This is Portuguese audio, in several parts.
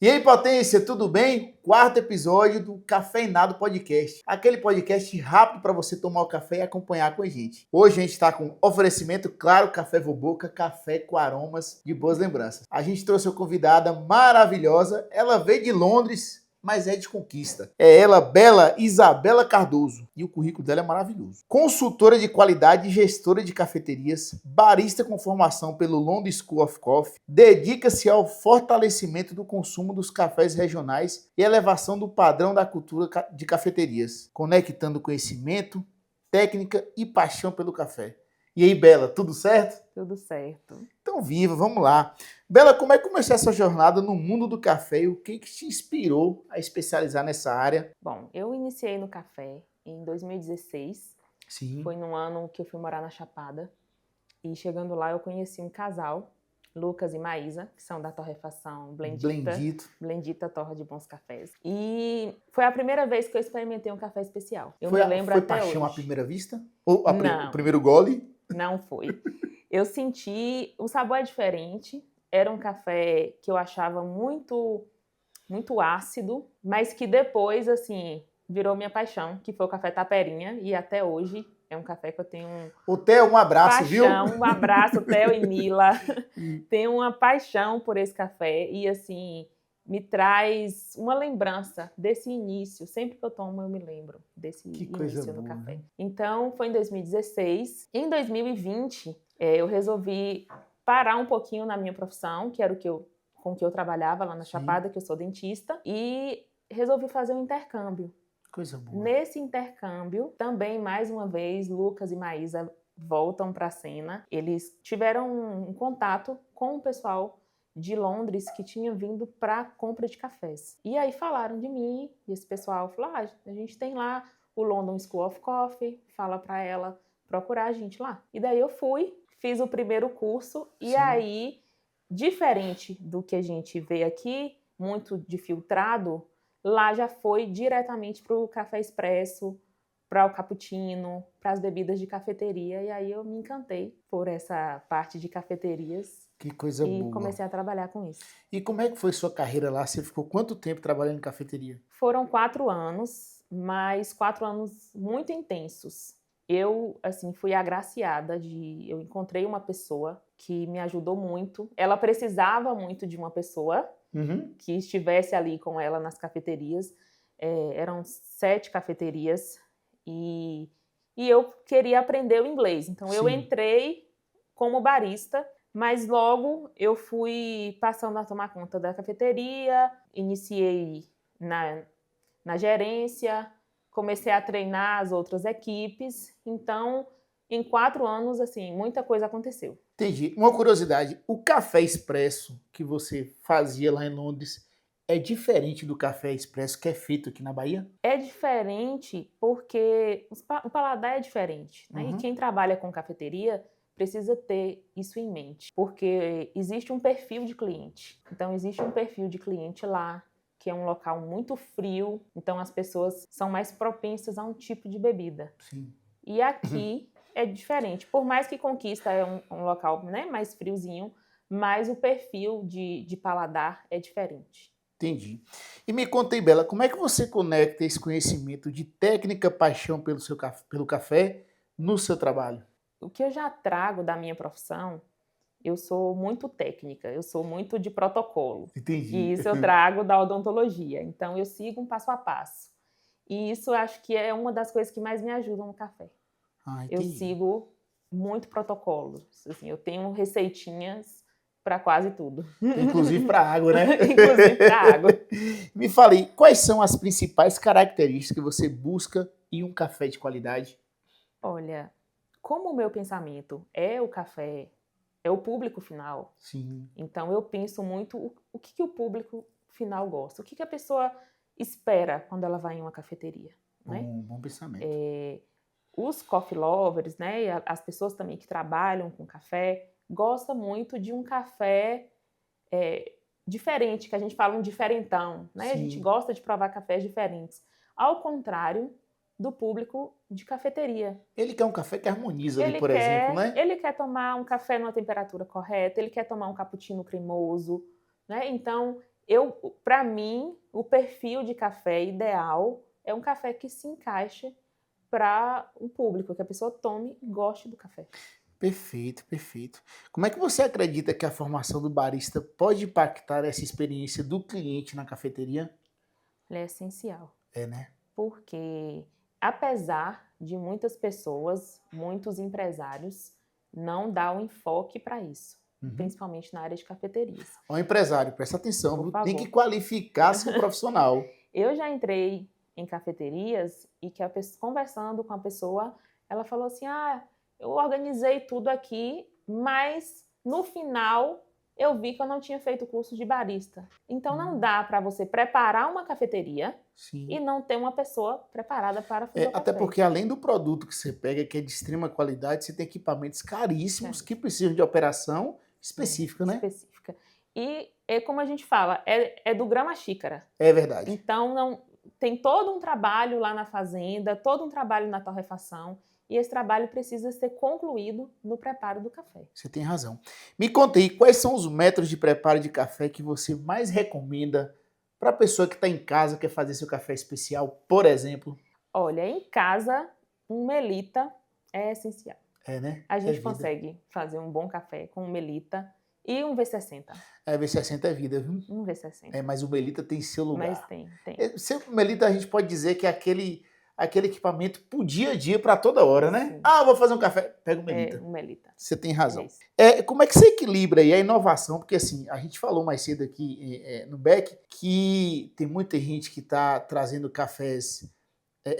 E aí, potência, tudo bem? Quarto episódio do Cafeinado Podcast. Aquele podcast rápido para você tomar o café e acompanhar com a gente. Hoje a gente está com oferecimento, claro, Café Voboca, café com aromas de boas lembranças. A gente trouxe uma convidada maravilhosa, ela veio de Londres, mas é de conquista. É ela, Bela Isabela Cardoso. E o currículo dela é maravilhoso. Consultora de qualidade e gestora de cafeterias, barista com formação pelo London School of Coffee, dedica-se ao fortalecimento do consumo dos cafés regionais e elevação do padrão da cultura de cafeterias, conectando conhecimento, técnica e paixão pelo café. E aí, Bela, tudo certo? Tudo certo. Então, viva, vamos lá. Bela, como é que começou essa jornada no mundo do café e o que te inspirou a especializar nessa área? Bom, eu iniciei no café em 2016. Sim. Foi num ano que eu fui morar na Chapada. E chegando lá eu conheci um casal, Lucas e Maísa, que são da torrefação Blendita Torra de Bons Cafés. E foi a primeira vez que eu experimentei um café especial. Eu me lembro foi até paixão hoje. à primeira vista? Ou Não. o primeiro gole? Não foi. Eu senti, o sabor é diferente. Era um café que eu achava muito ácido, mas que depois, assim, virou minha paixão, que foi o café Taperinha, e até hoje é um café que eu tenho O Theo, um abraço, paixão, viu? um abraço, Theo e Mila. Tenho uma paixão por esse café e, assim, me traz uma lembrança desse início. Sempre que eu tomo, eu me lembro desse início no café. Então, foi em 2016. Em 2020, eu resolvi parar um pouquinho na minha profissão, que era com o que eu trabalhava lá na Chapada, que eu sou dentista, e resolvi fazer um intercâmbio. Coisa boa. Nesse intercâmbio, também, mais uma vez, Lucas e Maísa voltam para a cena. Eles tiveram um contato com o pessoal de Londres que tinha vindo para compra de cafés. E aí falaram de mim, e esse pessoal falou, a gente tem lá o London School of Coffee, fala para ela procurar a gente lá. E daí eu fui, fiz o primeiro curso, e aí, diferente do que a gente vê aqui, muito de filtrado, lá já foi diretamente para o café expresso, para o cappuccino, para as bebidas de cafeteria, e aí eu me encantei por essa parte de cafeterias. Que coisa boa. E comecei a trabalhar com isso. E como é que foi sua carreira lá? Você ficou quanto tempo trabalhando em cafeteria? Foram 4 anos, mas 4 anos muito intensos. Eu, assim, fui agraciada eu encontrei uma pessoa que me ajudou muito. Ela precisava muito de uma pessoa que estivesse ali com ela nas cafeterias. Eram 7 cafeterias e eu queria aprender o inglês. Então, eu entrei como barista, mas logo eu fui passando a tomar conta da cafeteria, iniciei na gerência, comecei a treinar as outras equipes. Então, em 4 anos, assim, muita coisa aconteceu. Entendi. Uma curiosidade, o café expresso que você fazia lá em Londres é diferente do café expresso que é feito aqui na Bahia? É diferente porque o paladar é diferente, né? E quem trabalha com cafeteria precisa ter isso em mente, porque existe um perfil de cliente. Então, existe um perfil de cliente lá, que é um local muito frio, então as pessoas são mais propensas a um tipo de bebida. Sim. E aqui é diferente. Por mais que Conquista é um local, né, mais friozinho, mas o perfil de paladar é diferente. Entendi. E me conta aí, Bela, como é que você conecta esse conhecimento de técnica, paixão pelo café no seu trabalho? O que eu já trago da minha profissão, eu sou muito técnica, eu sou muito de protocolo. Entendi. E isso eu trago da odontologia. Então, eu sigo um passo a passo. E isso eu acho que é uma das coisas que mais me ajudam no café. Eu sigo muito protocolo. Assim, eu tenho receitinhas para quase tudo. Inclusive para água, né? Inclusive para água. Me fale aí, quais são as principais características que você busca em um café de qualidade? Olha, como o meu pensamento é o café, é o público final. Sim. Então eu penso muito o que o público final gosta, o que a pessoa espera quando ela vai em uma cafeteria. Né? Bom pensamento. Os coffee lovers, né, e as pessoas também que trabalham com café, gostam muito de um café diferente, que a gente fala um diferentão. Né? A gente gosta de provar cafés diferentes. Ao contrário do público de cafeteria. Ele quer um café que harmoniza ali, por exemplo, né? Ele quer tomar um café numa temperatura correta, ele quer tomar um cappuccino cremoso, né? Então, Para mim, o perfil de café ideal é um café que se encaixe para o público, que a pessoa tome e goste do café. Perfeito, perfeito. Como é que você acredita que a formação do barista pode impactar essa experiência do cliente na cafeteria? Ela é essencial, É, né? porque apesar de muitas pessoas, muitos empresários, não dar o enfoque para isso, Uhum. principalmente na área de cafeterias. Ó, empresário, presta atenção, Por viu? Tem que favor. qualificar seu profissional. Eu já entrei em cafeterias e que conversando com a pessoa, ela falou assim: eu organizei tudo aqui, mas no final eu vi que eu não tinha feito o curso de barista. Então não dá para você preparar uma cafeteria Sim. e não ter uma pessoa preparada para fazer o Até café. porque além do produto que você pega, que é de extrema qualidade, você tem equipamentos caríssimos que precisam de operação específica, né? Específica. E é como a gente fala, é do grama à xícara. É verdade. Então, tem todo um trabalho lá na fazenda, todo um trabalho na torrefação, e esse trabalho precisa ser concluído no preparo do café. Você tem razão. Me conta aí, quais são os métodos de preparo de café que você mais recomenda para a pessoa que está em casa, quer fazer seu café especial, por exemplo? Olha, em casa, um melita é essencial. É, né? A É gente vida. consegue fazer um bom café com um melita e um V60. V60 é vida, viu? Um V60. Mas o melita tem seu lugar. Mas tem. O melita a gente pode dizer que é aquele equipamento pro dia a dia, para toda hora, né? Sim. Vou fazer um café, pega o melita. Um melita. Você tem razão. É como é que você equilibra aí a inovação? Porque assim, a gente falou mais cedo aqui no Beck que tem muita gente que está trazendo cafés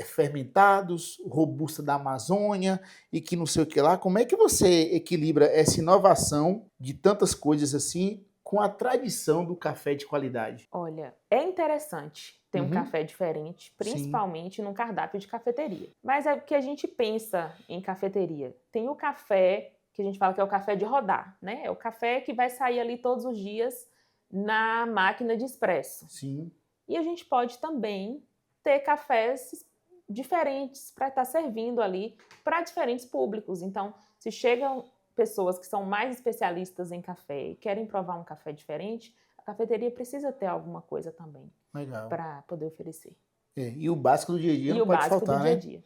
fermentados, robusta da Amazônia e que não sei o que lá. Como é que você equilibra essa inovação de tantas coisas assim com a tradição do café de qualidade? Olha, é interessante ter um café diferente, principalmente num cardápio de cafeteria. Mas é porque a gente pensa em cafeteria. Tem o café que a gente fala que é o café de rodar, né? É o café que vai sair ali todos os dias na máquina de expresso. Sim. E a gente pode também ter cafés diferentes para estar servindo ali para diferentes públicos. Então, se chegam pessoas que são mais especialistas em café e querem provar um café diferente, a cafeteria precisa ter alguma coisa também para poder oferecer. E o básico do dia a dia E não o pode básico faltar, do dia a né? dia.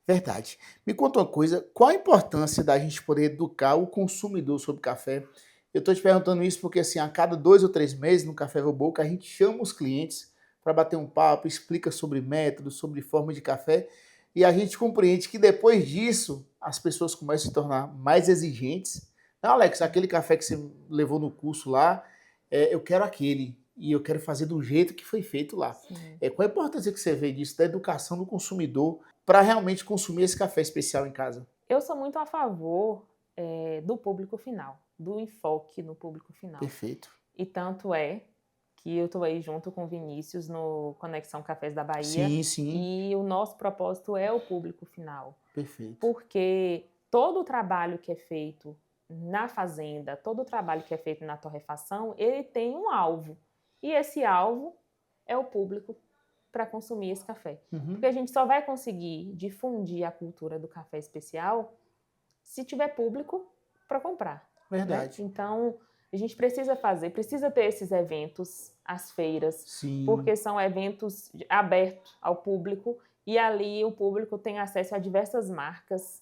Verdade. Me conta uma coisa, qual a importância da gente poder educar o consumidor sobre café? Eu estou te perguntando isso porque assim, a cada 2 ou 3 meses no Café Voboca a gente chama os clientes para bater um papo, explica sobre métodos, sobre forma de café e a gente compreende que depois disso as pessoas começam a se tornar mais exigentes. Não, Alex, aquele café que você levou no curso lá, eu quero aquele e eu quero fazer do jeito que foi feito lá. Qual a importância que você vê disso, da educação do consumidor para realmente consumir esse café especial em casa? Eu sou muito a favor do público final, do enfoque no público final. Perfeito. E tanto é que eu estou aí junto com o Vinícius no Conexão Cafés da Bahia. Sim, sim. E o nosso propósito é o público final. Perfeito. Porque todo o trabalho que é feito na fazenda, todo o trabalho que é feito na torrefação, ele tem um alvo. E esse alvo é o público para consumir esse café. Porque a gente só vai conseguir difundir a cultura do café especial se tiver público para comprar. Verdade. Né? Então, a gente precisa ter esses eventos, as feiras, Sim. Porque são eventos abertos ao público e ali o público tem acesso a diversas marcas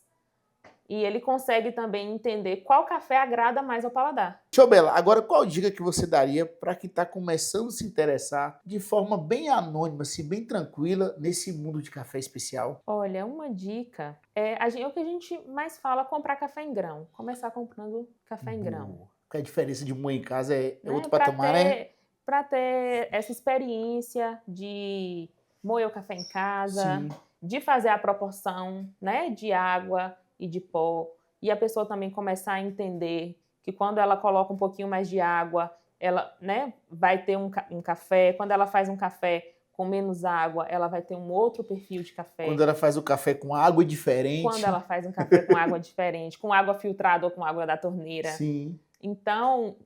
e ele consegue também entender qual café agrada mais ao paladar. Bela, agora qual dica que você daria para quem está começando a se interessar de forma bem anônima, assim, bem tranquila, nesse mundo de café especial? Olha, uma dica é o que a gente mais fala, comprar café em grão. Começar comprando café em grão. Porque a diferença de moer em casa é outro patamar, né? Para ter essa experiência de moer o café em casa, de fazer a proporção, né, de água e de pó. E a pessoa também começar a entender que quando ela coloca um pouquinho mais de água, ela, né, vai ter um café. Quando ela faz um café com menos água, ela vai ter um outro perfil de café. Quando ela faz o café com água diferente. Quando ela faz um café com água diferente, com água filtrada ou com água da torneira. Sim. Então,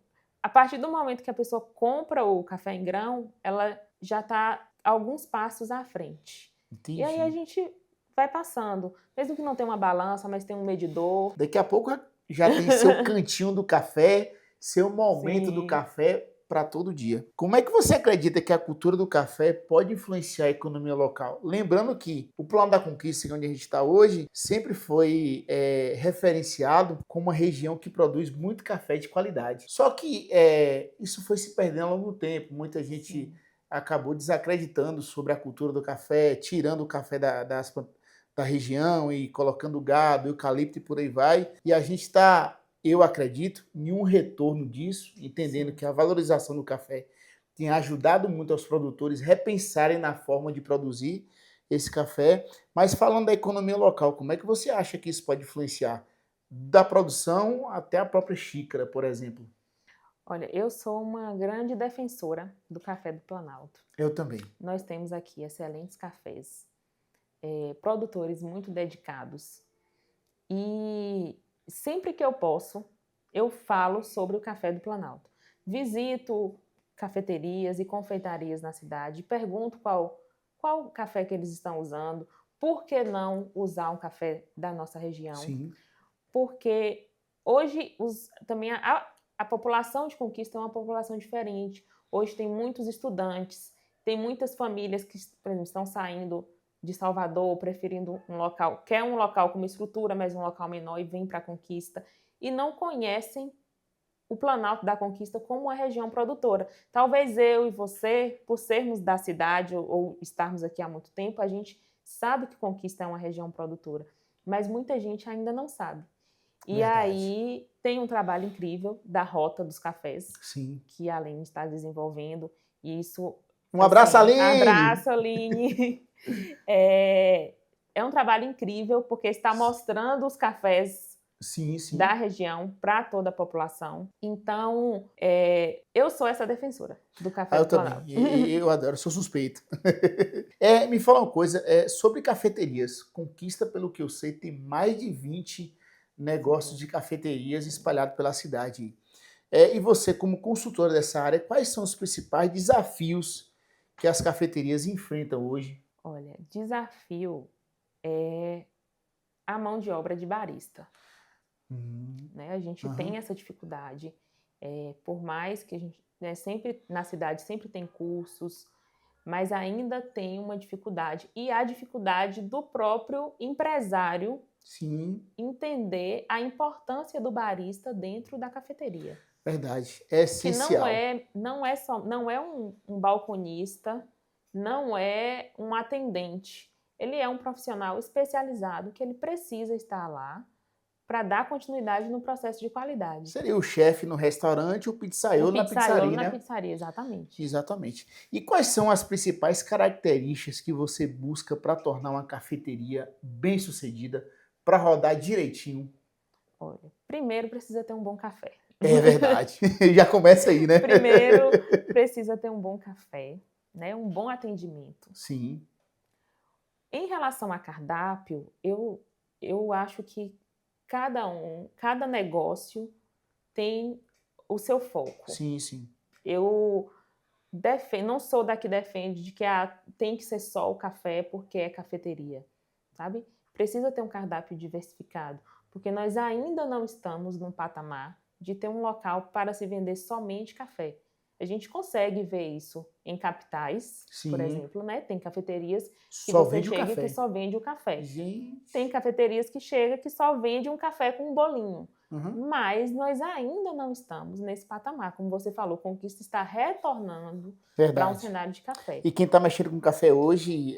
a partir do momento que a pessoa compra o café em grão, ela já está alguns passos à frente. Entendi. E aí a gente vai passando. Mesmo que não tenha uma balança, mas tem um medidor. Daqui a pouco já tem seu cantinho do café, seu momento do café para todo dia. Como é que você acredita que a cultura do café pode influenciar a economia local? Lembrando que o Plano da Conquista, onde a gente está hoje, sempre foi referenciado como uma região que produz muito café de qualidade. Só que isso foi se perdendo ao longo do tempo. Muita gente acabou desacreditando sobre a cultura do café, tirando o café da região e colocando gado, eucalipto e por aí vai. E a gente está, eu acredito, em um retorno disso, entendendo que a valorização do café tem ajudado muito aos produtores repensarem na forma de produzir esse café. Mas falando da economia local, como é que você acha que isso pode influenciar? Da produção até a própria xícara, por exemplo. Olha, eu sou uma grande defensora do café do Planalto. Eu também. Nós temos aqui excelentes cafés, produtores muito dedicados. E sempre que eu posso, eu falo sobre o café do Planalto. Visito cafeterias e confeitarias na cidade, pergunto qual café que eles estão usando, por que não usar um café da nossa região. Sim. Porque hoje também a população de Conquista é uma população diferente. Hoje tem muitos estudantes, tem muitas famílias que, por exemplo, estão saindo de Salvador, preferindo um local, quer um local com uma estrutura, mas um local menor e vem para a Conquista, e não conhecem o Planalto da Conquista como uma região produtora. Talvez eu e você, por sermos da cidade ou estarmos aqui há muito tempo, a gente sabe que Conquista é uma região produtora, mas muita gente ainda não sabe. E Verdade. aí tem um trabalho incrível da Rota dos Cafés, Sim. que a Aline está desenvolvendo, e isso... Um abraço, assim, Aline! Abraço, Aline! É um trabalho incrível, porque está mostrando os cafés Sim, sim. da região para toda a população. Então, eu sou essa defensora do café do Planalto. Eu também. Eu adoro, sou suspeito. Me fala uma coisa, sobre cafeterias. Conquista, pelo que eu sei, tem mais de 20 negócios de cafeterias espalhados pela cidade. E você, como consultora dessa área, quais são os principais desafios que as cafeterias enfrentam hoje? Olha, desafio é a mão de obra de barista. Né? A gente tem essa dificuldade, por mais que a gente, sempre na cidade sempre tem cursos, mas ainda tem uma dificuldade, e a dificuldade do próprio empresário entender a importância do barista dentro da cafeteria. Verdade, é essencial. Que não é um balconista, não é um atendente, ele é um profissional especializado que ele precisa estar lá para dar continuidade no processo de qualidade. Seria o chefe no restaurante, o pizzaiolo na pizzaria, né? Na pizzaria, exatamente. Exatamente. E quais são as principais características que você busca para tornar uma cafeteria bem-sucedida, para rodar direitinho? Olha, primeiro precisa ter um bom café. É verdade. Já começa aí, né? Primeiro precisa ter um bom café, né? Um bom atendimento. Sim. Em relação a cardápio, eu acho que cada negócio tem o seu foco. Sim, sim. Eu não sou da que defende de que tem que ser só o café porque é cafeteria, sabe? Precisa ter um cardápio diversificado, porque nós ainda não estamos num patamar de ter um local para se vender somente café. A gente consegue ver isso em capitais, por exemplo, né? Tem cafeterias que você chega e que só vende o café. Gente. Tem cafeterias que chega que só vende um café com um bolinho. Mas nós ainda não estamos nesse patamar. Como você falou, Conquista está retornando para um cenário de café. E quem está mexendo com café hoje,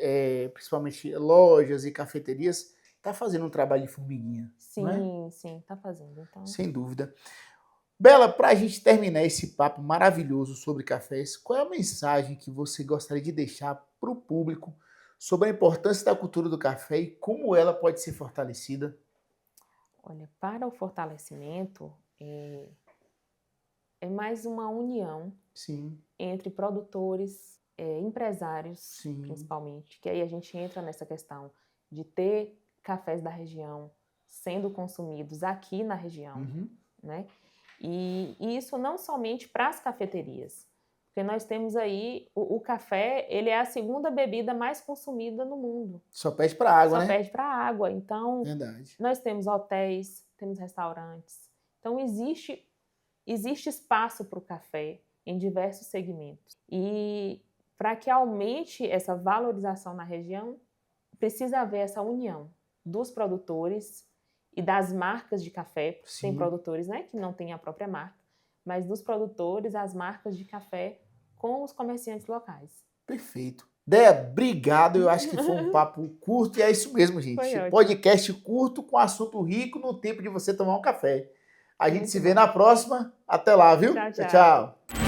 principalmente lojas e cafeterias, está fazendo um trabalho de formiguinha. Sim, não é? Sim, está fazendo. Então... Sem dúvida. Bela, para a gente terminar esse papo maravilhoso sobre cafés, qual é a mensagem que você gostaria de deixar para o público sobre a importância da cultura do café e como ela pode ser fortalecida? Olha, para o fortalecimento, é mais uma união entre produtores, empresários, principalmente, que aí a gente entra nessa questão de ter cafés da região sendo consumidos aqui na região, né? E isso não somente para as cafeterias, porque nós temos aí, o café, ele é a segunda bebida mais consumida no mundo. Só perde para água, né? Só perde para água. Então, verdade. Nós temos hotéis, temos restaurantes. Então, existe espaço para o café em diversos segmentos. E para que aumente essa valorização na região, precisa haver essa união dos produtores e das marcas de café, porque Sim. tem produtores, né, que não têm a própria marca, mas dos produtores, as marcas de café com os comerciantes locais. Perfeito. Déia, obrigado. Eu acho que foi um papo curto e é isso mesmo, gente. Foi ótimo. Podcast curto com assunto rico no tempo de você tomar um café. A gente Muito se vê bom. na próxima. Até lá, viu? Tchau, tchau. Tchau.